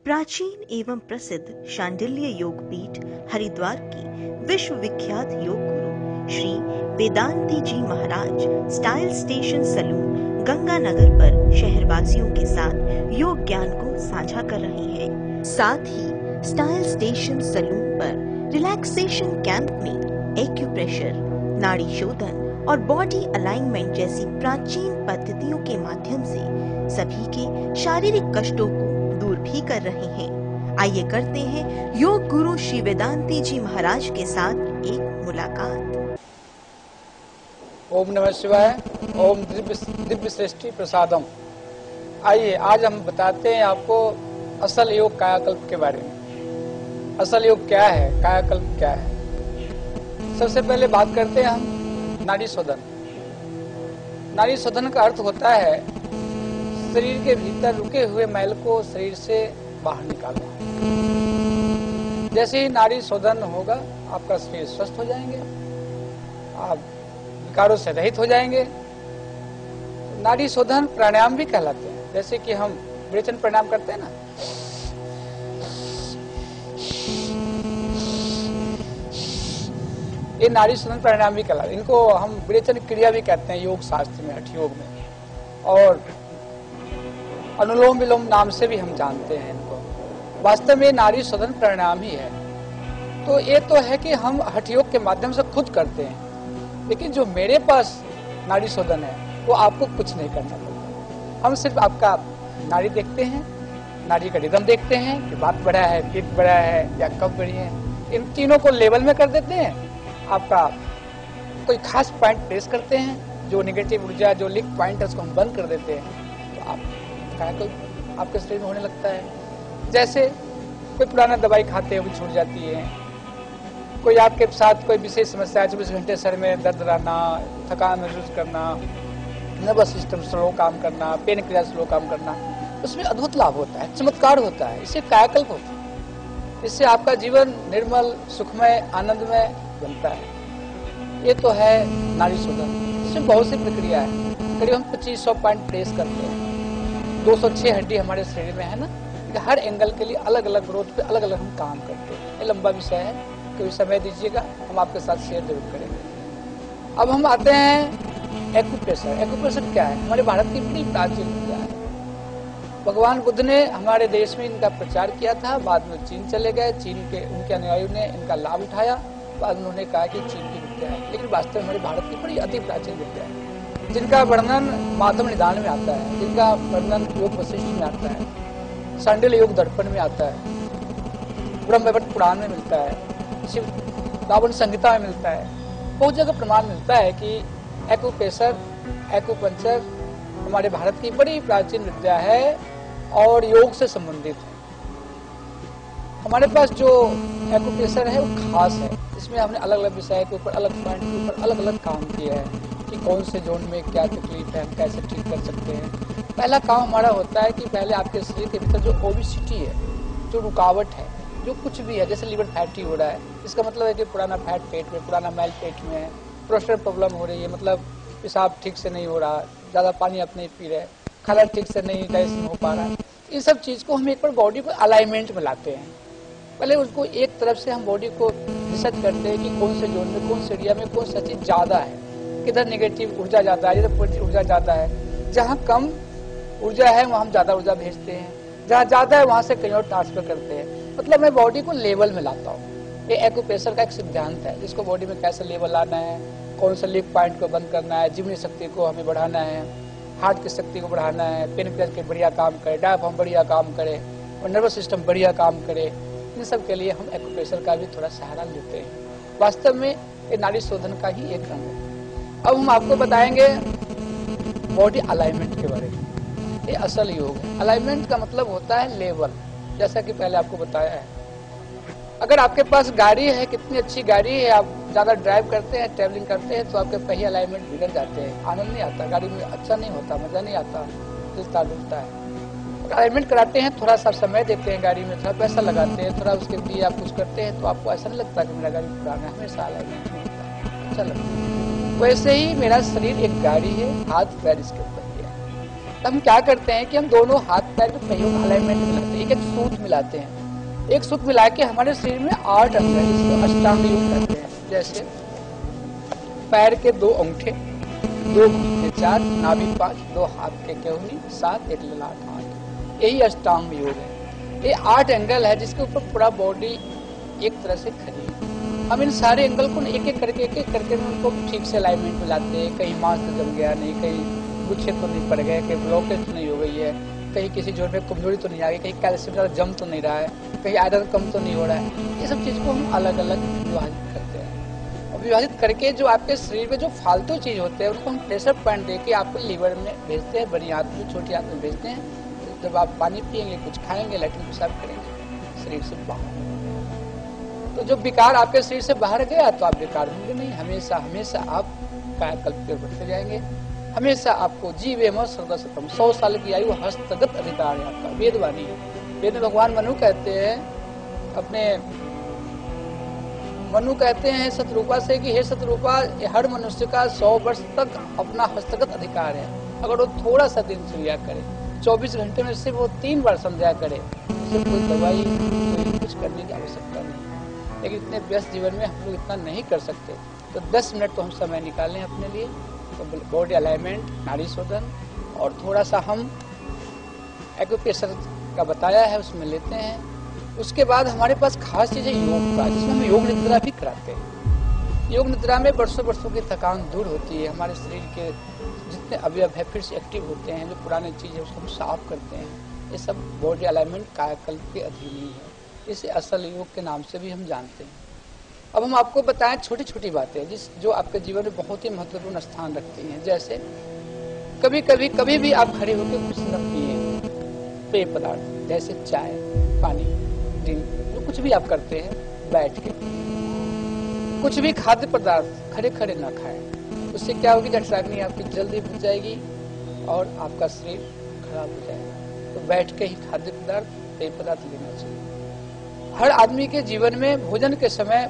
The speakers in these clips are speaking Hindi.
प्राचीन एवं प्रसिद्ध शांडिल्य योग पीठ हरिद्वार की विश्व विख्यात योग गुरु श्री वेदांती जी महाराज स्टाइल स्टेशन सलून गंगानगर पर शहरवासियों के साथ योग ज्ञान को साझा कर रहे हैं। साथ ही स्टाइल स्टेशन सलून पर रिलैक्सेशन कैंप में एक्यूप्रेशर, नाड़ी शोधन और बॉडी अलाइनमेंट जैसी प्राचीन पद्धतियों के माध्यम से सभी के शारीरिक कष्टों को दूर भी कर रहे हैं। आइए करते हैं योग गुरु श्री वेदांती जी महाराज के साथ एक मुलाकात। ओम नमः शिवाय। ओम दिव्य सृष्टि प्रसादम। आइए आज हम बताते हैं आपको असल योग कायाकल्प के बारे में। असल योग क्या है, कायाकल्प क्या है। सबसे पहले बात करते हैं हम नाड़ी शोधन। नाड़ी शोधन का अर्थ होता है शरीर के भीतर रुके हुए मैल को शरीर से बाहर निकालना। जैसे ही नाड़ी शोधन होगा आपका शरीर स्वस्थ हो जाएंगे, आप विकारों से रहित हो जाएंगे। नाड़ी शोधन प्राणायाम भी कहलाते हैं। जैसे कि हम विरेचन प्राणायाम करते हैं ना, ये नाड़ी शोधन प्राणायाम भी कहलाते हैं। इनको हम विरेचन क्रिया भी कहते हैं योग शास्त्र में, हठ योग में। और अनुलोम विलोम नाम से भी हम जानते हैं इनको। वास्तव में नाड़ी शोधन प्राणायाम ही है। तो ये तो है कि हम हठ योग के माध्यम से खुद करते हैं, लेकिन जो मेरे पास नाड़ी शोधन है वो आपको कुछ नहीं करना पड़ता। हम सिर्फ आपका नाड़ी देखते हैं, नाड़ी का रिदम देखते हैं कि बात बढ़ा है, पीठ बढ़ा है या कब बढ़ी है। इन तीनों को लेवल में कर देते हैं। आपका कोई खास पॉइंट प्रेस करते हैं, जो निगेटिव ऊर्जा, जो लीक पॉइंट है उसको हम बंद कर देते हैं। तो आप आपके शरीर में होने लगता है। जैसे कोई पुराना दवाई खाते हैं वो छूट जाती है। कोई आपके साथ कोई विशेष समस्या, 24 घंटे सर में दर्द रहना, थकान महसूस करना, नर्वस सिस्टम स्लो काम करना, पेन क्रिया स्लो काम करना, उसमें अद्भुत लाभ होता है, चमत्कार होता है। इससे कायाकल्प होता है। इससे आपका जीवन निर्मल, सुखमय, आनंदमय बनता है। ये तो है नाड़ी शोधन। इसमें बहुत सी प्रक्रिया है। करीब हम 2500 पॉइंट प्रेस करते हैं। 206 हड्डी हमारे शरीर में है ना, हर एंगल के लिए अलग अलग ग्रोथ पे अलग अलग हम काम करते हैं। ये लंबा विषय है, कोई समय दीजिएगा, हम आपके साथ शेयर जरूर करेंगे। अब हम आते हैं एक्यूप्रेशर। एक्यूप्रेशर क्या है? हमारे भारत की बड़ी प्राचीन विद्या है। भगवान बुद्ध ने हमारे देश में इनका प्रचार किया था, बाद में चीन चले गए। चीन के उनके अनुयायियों ने इनका लाभ उठाया, बाद में उन्होंने कहा कि चीन की विद्या है, लेकिन वास्तव में हमारे भारत की बड़ी अति प्राचीन विद्या है, जिनका वर्णन माधव निदान में आता है, जिनका वर्णन योग वशिष्ठ में आता है, शांडिल्य योग दर्पण में आता है, ब्रह्मवैवर्त पुराण में मिलता है, शिव रावण संहिता में मिलता है। बहुत जगह प्रमाण मिलता है कि एक्यूप्रेशर, एक्यूपंक्चर हमारे भारत की बड़ी प्राचीन विद्या है और योग से संबंधित है। हमारे पास जो एक्यूप्रेशर है वो खास है। इसमें हमने अलग अलग विषय के ऊपर, अलग पॉइंट के ऊपर अलग अलग काम किया है कि कौन से जोन में क्या तकलीफ है, हम कैसे ठीक कर सकते हैं। पहला काम हमारा होता है कि पहले आपके शरीर के भीतर जो ओबेसिटी है, जो रुकावट है, जो कुछ भी है, जैसे लीवर फैटी हो रहा है, इसका मतलब है कि पुराना फैट पेट में, पुराना मैल पेट में है, प्रोस्टेट प्रॉब्लम हो रही है, मतलब पेशाब ठीक से नहीं हो रहा, ज़्यादा पानी आप नहीं पी रहे, खाना ठीक से नहीं डाइजेशन हो पा रहा है। इन सब चीज़ को हम एक बार बॉडी को अलाइनमेंट में लाते हैं। पहले उसको एक तरफ से हम बॉडी को रिसर्च करते हैं कि कौन से जोन में, कौन से एरिया में कौन सा चीज़ ज़्यादा है, किधर नेगेटिव ऊर्जा ज़्यादा है, इधर पॉजिटिव ऊर्जा ज़्यादा है। जहाँ कम ऊर्जा है वहाँ हम ज़्यादा ऊर्जा भेजते हैं, जहाँ ज़्यादा है वहाँ से कहीं और ट्रांसफर करते हैं। मतलब मैं बॉडी को लेवल में लाता हूँ। ये एक्यूप्रेशर का एक सिद्धांत है, जिसको बॉडी में कैसे लेवल लाना है, कौन सा लीक पॉइंट को बंद करना है, जीवनी शक्ति को हमें बढ़ाना है, हार्ट की शक्ति को बढ़ाना है, पेनक्रियाज के बढ़िया काम करे, डायफ्राम बढ़िया काम करे और नर्वस सिस्टम बढ़िया काम करे। इन सब के लिए हम एक्यूप्रेशर का भी थोड़ा सहारा लेते हैं। वास्तव में ये नाड़ी शोधन का ही एक रंग है। अब हम आपको बताएंगे बॉडी अलाइनमेंट के बारे में। ये असल योग है। अलाइनमेंट का मतलब होता है लेवल, जैसा कि पहले आपको बताया है। अगर आपके पास गाड़ी है, कितनी अच्छी गाड़ी है, आप ज्यादा ड्राइव करते हैं, ट्रैवलिंग करते हैं, तो आपके पहिए अलाइनमेंट बिगड़ जाते हैं, आनंद नहीं आता, गाड़ी में अच्छा नहीं होता, मजा नहीं आता, दिलता डूबता है। अलाइनमेंट कराते हैं, थोड़ा सा समय देते हैं, गाड़ी में थोड़ा पैसा लगाते हैं, थोड़ा उसके लिए आप कुछ करते हैं, तो आपको ऐसा नहीं लगता कि मेरा गाड़ी पुराना है, हमेशा अलाइनमेंट नहीं होता है, अच्छा लगता है। वैसे ही मेरा शरीर एक गाड़ी है, हाथ पैर इसके ऊपर है। तो हम क्या करते हैं कि हम दोनों हाथ पैर के पहियों का अलाइनमेंट मिलाते हैं, एक सूत मिलाते हैं। एक सूत मिला के हमारे शरीर में 8 अंग है, जिसको अष्टांग योग कहते हैं। जैसे पैर के 2 अंगूठे, 2 घुटने 4, नाभि 5, 2 हाथ के केहूनी 7, एक ललाट 8। यही अष्टांग योग है। ये 8 एंगल है जिसके ऊपर पूरा बॉडी एक तरह से खड़ी है। हम इन सारे एंगल को एक एक करके उनको ठीक से अलाइनमेंट में लाते हैं। कहीं मांस तो जम गया नहीं, कहीं गुच्छे तो नहीं पड़ गए, कहीं ब्लॉकेज तो नहीं हो गई है, कहीं किसी जोड़ में कमजोरी तो नहीं आ गई, कहीं कैल्शियम ज़्यादा जम तो नहीं रहा है, कहीं आयरन कम तो नहीं हो रहा है। ये सब चीज़ को हम अलग अलग विभाजित करते हैं। और विभाजित करके जो आपके शरीर में जो फालतू चीज़ होते हैं उनको हम प्रेशर पॉइंट दे के आपको लीवर में भेजते हैं, बड़ी आंत में, छोटी आंत में भेजते हैं। जब आप पानी पियेंगे, कुछ खाएंगे, लैट्रिन पेशाब करेंगे, शरीर से बाहर। तो जो विकार आपके शरीर से बाहर गया तो आप विकार होंगे नहीं। हमेशा हमेशा आप कायाकल्प पे बढ़ते जाएंगे। हमेशा आपको जीवेम सर्वदा सतम, 100 साल की आयु हस्तगत अधिकार है आपका। वेदवाणी है। वेद में भगवान मनु कहते हैं, अपने मनु कहते हैं शतरूपा से कि हे शतरूपा, हर मनुष्य का 100 वर्ष तक अपना हस्तगत अधिकार है। अगर वो थोड़ा सा दिन क्रिया करे, 24 घंटे में सिर्फ वो 3 बार संध्या करे, उसे कोई दवाई, कोई कुछ करने की आवश्यकता नहीं। लेकिन इतने व्यस्त जीवन में हम लोग इतना नहीं कर सकते। तो 10 मिनट तो हम समय निकालें अपने लिए। तो बॉडी अलाइनमेंट, नाड़ी शोधन, और थोड़ा सा हम एक्यूप्रेशर का बताया है उसमें लेते हैं। उसके बाद हमारे पास खास चीज़ है योग का, जिसमें हम योग निद्रा भी कराते हैं। योग निद्रा में वर्षों वर्षों की थकान दूर होती है। हमारे शरीर के जितने अवयव है फिर से एक्टिव होते हैं। जो पुरानी चीज़ है उसको हम साफ करते हैं। ये सब बॉडी अलाइनमेंट कायाकल्प के अधीन ही है। इसे असल योग के नाम से भी हम जानते हैं। अब हम आपको बताएं छोटी छोटी बातें जो आपके जीवन में बहुत ही महत्वपूर्ण स्थान रखती हैं। जैसे कभी भी आप खड़े होकर कुछ न पिए, पेय पदार्थ जैसे चाय, पानी, ड्रिंक, कुछ भी आप करते हैं बैठ के। कुछ भी खाद्य पदार्थ खड़े खड़े ना खाएं। उससे क्या होगी, जठराग्नि आपकी जल्दी बुझ जाएगी और आपका शरीर खराब हो जाएगा। तो बैठ के ही खाद्य पदार्थ, पेय पदार्थ लेना चाहिए। हर आदमी के जीवन में भोजन के समय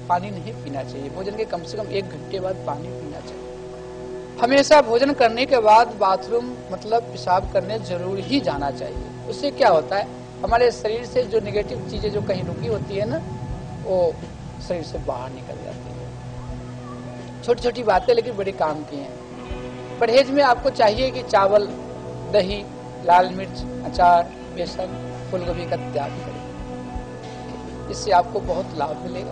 पानी नहीं पीना चाहिए। भोजन के कम से कम 1 घंटे बाद पानी पीना चाहिए। हमेशा भोजन करने के बाद बाथरूम मतलब पेशाब करने जरूर ही जाना चाहिए। उससे क्या होता है, हमारे शरीर से जो नेगेटिव चीजें जो कहीं रुकी होती है ना, वो शरीर से बाहर निकल जाती है। छोटी छोटी बातें लेकिन बड़ी काम की हैं। परहेज में आपको चाहिए कि चावल, दही, लाल मिर्च, अचार, बेसन, फूलगोभी का त्याग करें। इससे आपको बहुत लाभ मिलेगा।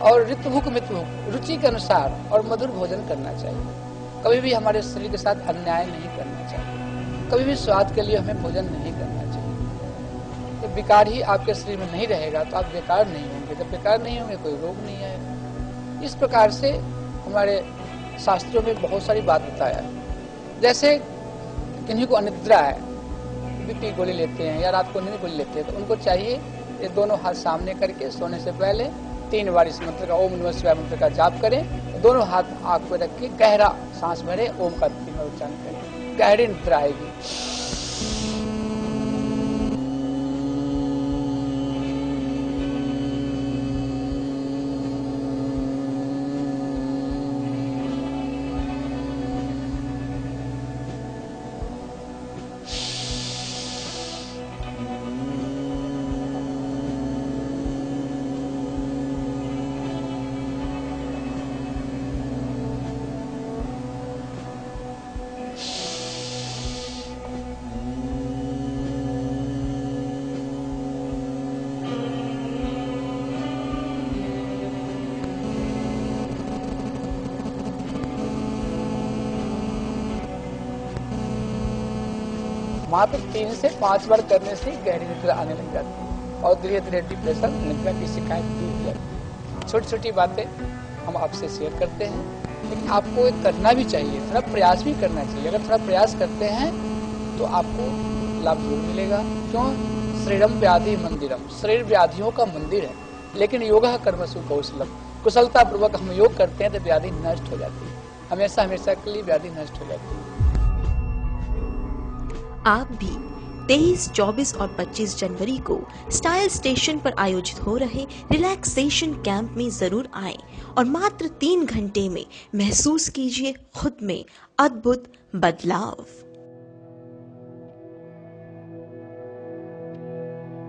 और ऋतुभुक मितभुक, रुचि के अनुसार और मधुर भोजन करना चाहिए। कभी भी हमारे शरीर के साथ अन्याय नहीं करना चाहिए। कभी भी स्वाद के लिए हमें भोजन नहीं करना चाहिए। जब विकार ही आपके शरीर में नहीं रहेगा तो आप बेकार नहीं होंगे। जब बेकार नहीं होंगे कोई रोग नहीं आएगा। इस प्रकार से हमारे शास्त्रों में बहुत सारी बात बताया है। जैसे किन्हीं को अनिद्रा है, बीपी गोली लेते हैं या रात को नींद गोली लेते हैं, तो उनको चाहिए ये दोनों हाथ सामने करके सोने से पहले 3 बार इस मंत्र का, ओम नमः शिवाय मंत्र का जाप करें। दोनों हाथ आंख पे रख के गहरा सांस भरे, ओम का 3 बार उच्चारण करें। गहरी निद्रा आएगी। मात्र 3 से 5 बार करने से गहरी निद्रा आने लग जाती है और धीरे धीरे डिप्रेशन, निद्रा की शिकायत दूर हो जाती है। छोटी छोटी बातें हम आपसे शेयर करते हैं, लेकिन आपको करना भी चाहिए, थोड़ा प्रयास भी करना चाहिए। अगर थोड़ा प्रयास करते हैं तो आपको लाभ जरूर मिलेगा। क्यों? शरीरम व्याधि मंदिरम, शरीर व्याधियों का मंदिर है। लेकिन योग कर्मसु कौशलम, कुशलता पूर्वक हम योग करते हैं तो व्याधि नष्ट हो जाती है। हमेशा हमेशा के लिए व्याधि नष्ट हो जाती है। आप भी 23, 24 और 25 जनवरी को स्टाइल स्टेशन पर आयोजित हो रहे रिलैक्सेशन कैंप में जरूर आएं और मात्र 3 घंटे में महसूस कीजिए खुद में अद्भुत बदलाव।